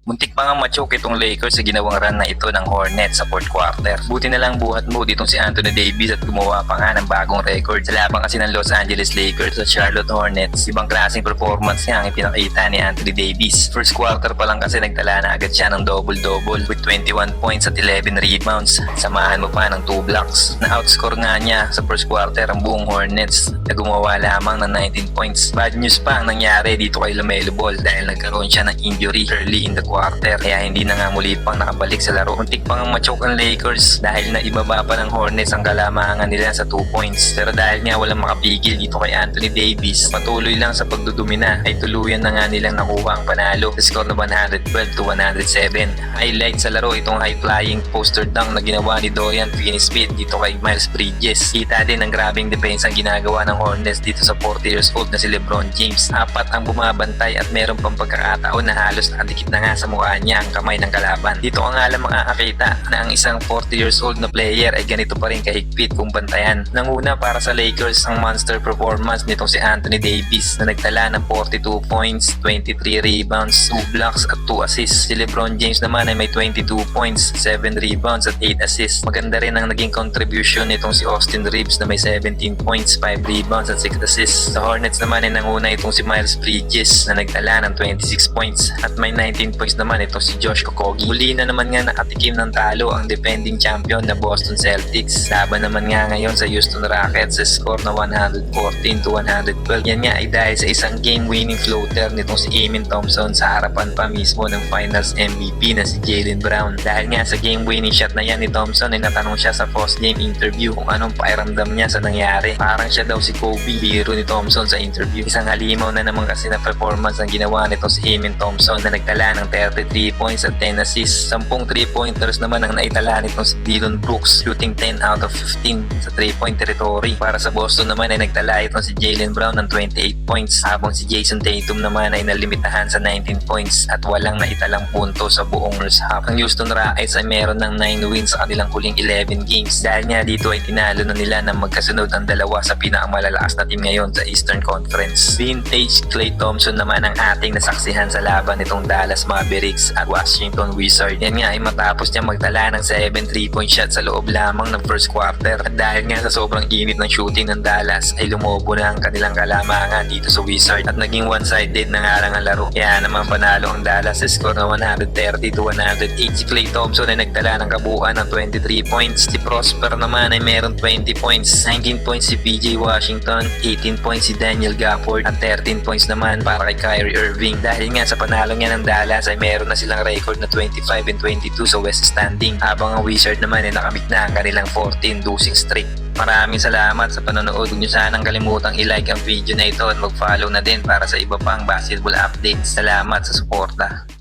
Muntik pa nga machoke itong Lakers sa ginawang run na ito ng Hornets sa fourth quarter. Buti na lang buhat mo ditong si Anthony Davis at gumawa pa nga ng bagong record sa laban kasi ng Los Angeles Lakers at Charlotte Hornets. Ibang klaseng performance nga ang ipinakita ni Anthony Davis. First quarter pa lang kasi nagtala na agad siya ng double-double with 21 points at 11 rebounds. Samahan mo pa ng 2 blocks. Na-outscore nga niya sa first quarter ang buong Hornets na gumawa lamang ng 19 points. Bad news pa ang nangyari dito kay LaMelo Ball dahil nagkaroon siya ng injury early in the quarter kaya hindi na nga muli pang nakabalik sa laro. Muntik pang machoke ang Lakers dahil na ibaba pa ng Hornets ang kalamangan nila sa 2 points. Pero dahil nga walang makapigil dito kay Anthony Davis, patuloy lang sa pagdudumina ay tuluyan na nga nilang nakuha ang panalo sa score na 112-107. Highlight sa laro itong high-flying poster dunk na ginawa ni Dorian Finney-Smith dito kay Miles Bridges. Kita din ang grabing depensa ang ginagawa ng Hornets dito sa 40 years old na si LeBron James. Apat ang bumabantay at meron pang pagkakataon na halos nakadikit na nga sa mukha niya ang kamay ng kalaban. Dito ka nga lang makakakita na ang isang 40 years old na player ay ganito pa rin kahigpit kung bantayan. Nanguna para sa Lakers ang monster performance nitong si Anthony Davis na nagtala ng 42 points, 23 rebounds, 2 blocks at 2 assists. Si LeBron James naman ay may 22 points, 7 rebounds at 8 assists. Maganda rin ang naging contribution nitong si Austin Reeves na may 17 points, 5 rebounds at 6 assists. Sa Hornets naman ay nanguna itong si Miles Bridges na nagtala ng 26 points at may 19 points naman itong si Josh Okogie. Muli na naman nga nakatikim ng talo ang defending champion na Boston Celtics. Laban naman nga ngayon sa Houston Rockets sa score na 114-112. Yan nga ay dahil sa isang game-winning floater nitong si Amen Thompson sa harapan pa mismo ng Finals MVP na si Jaylen Brown. Dahil nga sa game-winning shot na yan ni Thompson ay natanong siya sa post-game interview kung anong pakiramdam niya sa nangyari. Parang siya daw si Kobe, biro ni Thompson sa interview. Isang halimaw na naman kasi na performance ang ginawa nitong si Amen Thompson na nagtala ng 33 points at 10 assists. 10 3-pointers naman ang naitala nitong si Dillon Brooks, shooting 10 out of 15 sa 3-point territory. Para sa Boston naman ay nagtala itong si Jaylen Brown ng 28 points habang si Jason Tatum naman ay nalimitahan sa 19 points at walang naitalang punto sa buong first half. Ang Houston Rockets ay meron ng 9 wins sa kanilang huling 11 games. Dahil nga dito ay tinalo na nila ng magkasunod ang dalawa sa pinakamalalakas na team ngayon sa Eastern Conference. Vintage Klay Thompson naman ang ating nasaksihan sa laban nitong Dallas Mavericks at Washington Wizards. Yan nga ay matapos niya magtala ng 7 3-point shots sa loob lamang ng first quarter. At dahil nga sa sobrang init ng shooting ng Dallas ay lumobo na ang kanilang kalamangan dito sa Wizards at naging one-sided na nga lang ang laro. Kaya naman panalo ang Dallas sa score na 130-108. Si Klay Thompson ay nagtala ng kabuuan ng 23 points. Si Prosper naman ay meron 20 points. 19 points si PJ Washington, 18 points si Daniel Gafford at 13 points naman para kay Kyrie Irving. Dahil nga sa panalo niya ng Dallas ay meron na silang record na 25-22 sa West standing habang ang Wizard naman ay nakamit na ang kanilang 14 losing streak. Maraming salamat sa panonood. Huwag nyo sanang kalimutang i-like ang video na ito at mag-follow na din para sa iba pang basketball updates. Salamat sa suporta.